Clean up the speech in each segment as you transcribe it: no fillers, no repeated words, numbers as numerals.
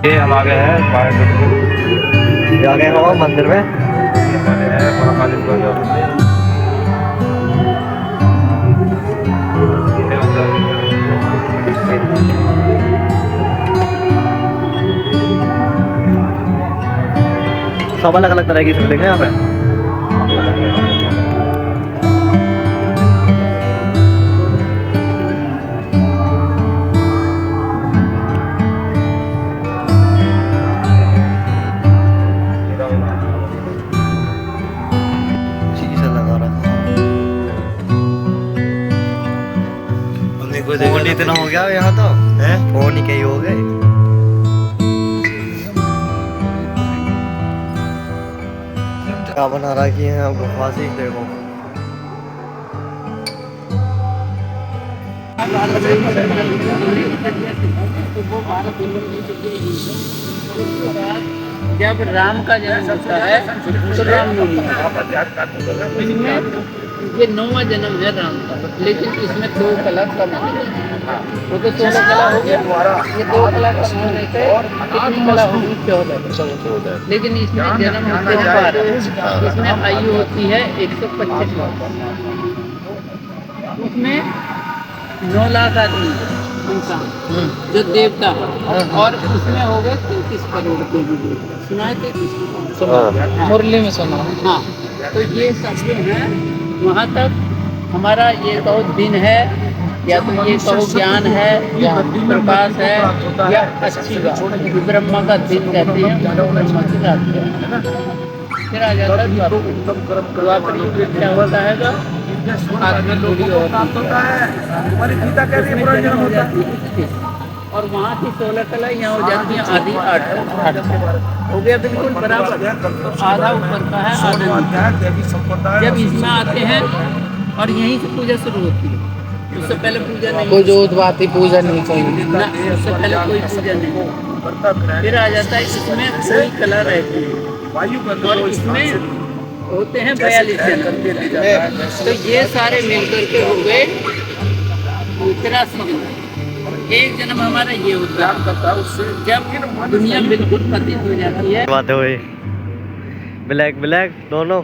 ये हम आ गए हैं ये आ गए हम मंदिर में। हमारे हैं महाकालेश्वर सब अलग अलग तरह की शिवलिंग है यहाँ पे। शीशा लगा रखा फोन इतना हो गया यहाँ तो है। फोन ही कहीं हो गए। क्या बना रखी है गुफा से देखो। जब राम का जन्म होता है तो रामनवमी इसमें ये 9वां जन्म है राम का, लेकिन इसमें 2 कला कम है। वो तो 16 कला हो गया, ये 2 कला कम होने से कितनी कला होगी? 14। लेकिन इसमें जन्म होते हैं 12। इसमें आयु होती है 125 वर्ष। उसमें 9 लाख आदमी इंसान जो देवता है, और उसमें हो गए 33 करोड़ देवी देवता। सुना है 33 करोड़? मुरली में सुना। हाँ, तो ये सब जो है वहाँ तक हमारा ये कहो दिन है, या तो ये कहो ज्ञान है, या प्रकाश है, या अच्छी बात। ब्रह्मा का दिन कहते हैं, ब्रह्मा की रात है। फिर आ जाता है द्वापर युग। क्या होता है? आदमी लोगों को प्राप्त होता है, हमारी गीता कैसे पुनर्जन्म होता है। और वहाँ की 16 कला यहाँ हो जाती है आधी 8 हो गया, बिल्कुल बराबर। आधा ऊपर का है, आधा नीचे। जब इसमें आते हैं और यहीं से पूजा शुरू होती है, उससे पहले पूजा नहीं, कोई जोतवाती पूजा नहीं चाहिए ना, उससे पहले कोई पूजा नहीं। फिर आ जाता है इसमें कोई कला रहती है, और इसमें होते हैं 42 जन्म। तो ये सारे मिलकर के हो गए 83 जन्म। एक जन्म हमारा ये होता है उससे जब दुनिया बिल्कुल पतित हो जाती है। बात हुई ब्लैक ब्लैक दोनों।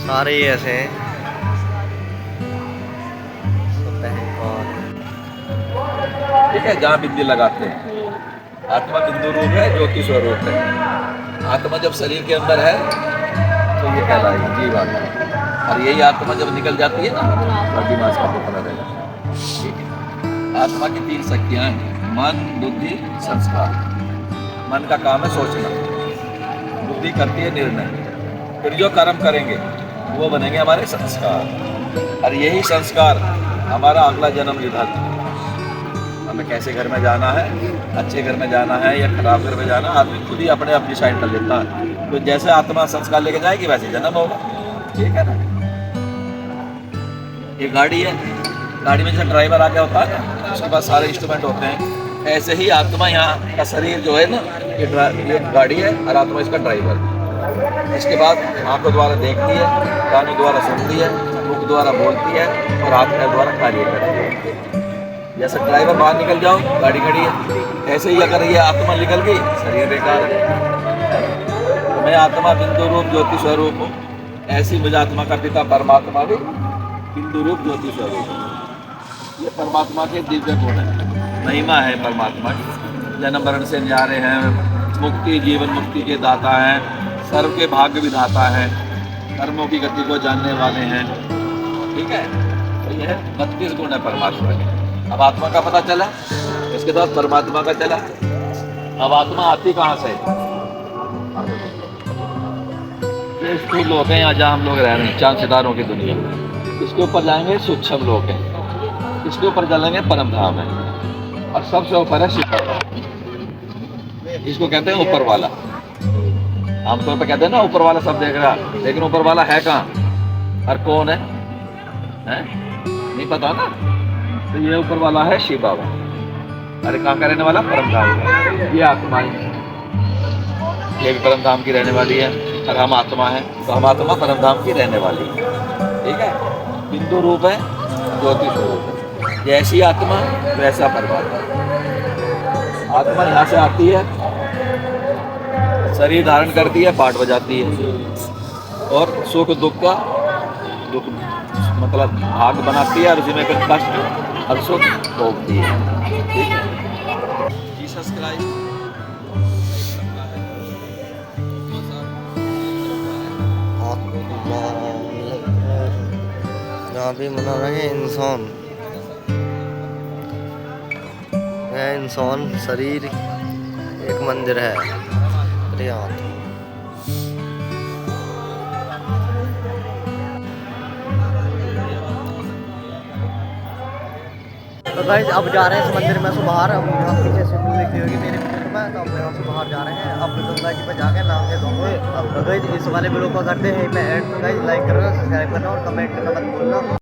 सारे ही ऐसे हैं। ठीक है, जहाँ बिंदी लगाते हैं। आत्मा बिंदु रूप है, ज्योति स्वरूप है। आत्मा जब शरीर के अंदर है तो ये कहलाएगी जीवात्मा, और यही आत्मा जब निकल जाती है ना तो दिमाग का पता रहेगा। ठीक है, आत्मा की 3 शक्तियाँ हैं, मन, बुद्धि, संस्कार। मन का काम है सोचना, बुद्धि करती है निर्णय, फिर जो कर्म करेंगे वो बनेंगे हमारे संस्कार, और यही संस्कार हमारा अगला जन्म विधाता है। हमें कैसे घर में जाना है, अच्छे घर में जाना है या खराब घर में जाना, आदमी खुद ही अपने आप डिसाइड कर लेता है। तो जैसे आत्मा संस्कार लेके जाएगी वैसे जन्म होगा। ठीक है ना? ये गाड़ी है, गाड़ी में जैसे ड्राइवर आगे होता है ना, उसके पास सारे इंस्ट्रूमेंट होते हैं, ऐसे ही आत्मा यहाँ का शरीर जो है ना, ये गाड़ी है और आत्मा इसका ड्राइवर। इसके बाद आंखों द्वारा देखती है, कानों द्वारा सुनती है, मुख द्वारा बोलती है, और हाथ पैर द्वारा कार्य करती है। जैसे ड्राइवर बाहर निकल जाओ, गाड़ी खड़ी है, ऐसे ही अगर ये आत्मा निकल गई, शरीर बेकार है। तो मैं आत्मा बिंदु रूप ज्योति स्वरूप हूँ, ऐसी मुझे आत्मा का पिता परमात्मा भी बिंदु रूप ज्योति स्वरूप है। ये परमात्मा के दिव्य गुण है, महिमा है परमात्मा की। जन्म मरण से न्यारे हैं, मुक्ति जीवन मुक्ति के दाता हैं, सर्व के भाग्य विधाता है, कर्मों की गति को जानने वाले हैं। ठीक है, तो यह 32 गुण है परमात्मा के। अब आत्मा का पता चला, इसके बाद परमात्मा का चला। अब आत्मा आती कहाँ से? ये स्थूल लोक है, यहाँ जहाँ हम लोग रह रहे हैं, चांद सितारों की दुनिया। इसके ऊपर जाएंगे सूक्ष्म लोक है, इसके ऊपर चलेंगे परम धाम है, और सबसे ऊपर है शिखर, इसको कहते हैं ऊपर वाला। आमतौर पर कहते हैं ना ऊपर वाला सब देख रहा, लेकिन ऊपर वाला है कहाँ और कौन है? हैं? नहीं पता ना। तो ये ऊपर वाला है शिव बाबा। अरे कहाँ का रहने वाला? परम धाम का। ये आत्मा है, ये भी परम धाम की रहने वाली है और हम आत्मा है, तो हम आत्मा परम धाम की रहने वाली है। ठीक है, बिंदु रूप है, ज्योति स्वरूप है। जैसी आत्मा वैसा परमात्मा। आत्मा यहाँ से आती है, शरीर धारण करती है, पाठ बजाती है और सुख दुख का दुख मतलब भाग बनाती है और उसी में फिर कष्ट और सुख भोगती है। ठीक है, जीसस क्राइस्ट यहाँ भी मना रहे हैं इंसान। यह इंसान शरीर एक मंदिर है। अरे यार तो गाइस अब जा रहे हैं इस मंदिर में से बाहर। अब यहाँ पीछे से देखी होगी मेरे पीछे में, तो अब यहाँ से बाहर जा रहे हैं। अब गंगा जी पर जाके नाम के दोगे। अब गाइस इस वाले वीडियो को करते हैं मैं एंड। तो गाइस लाइक करना, सब्सक्राइब करना और कमेंट करना मत भूलना।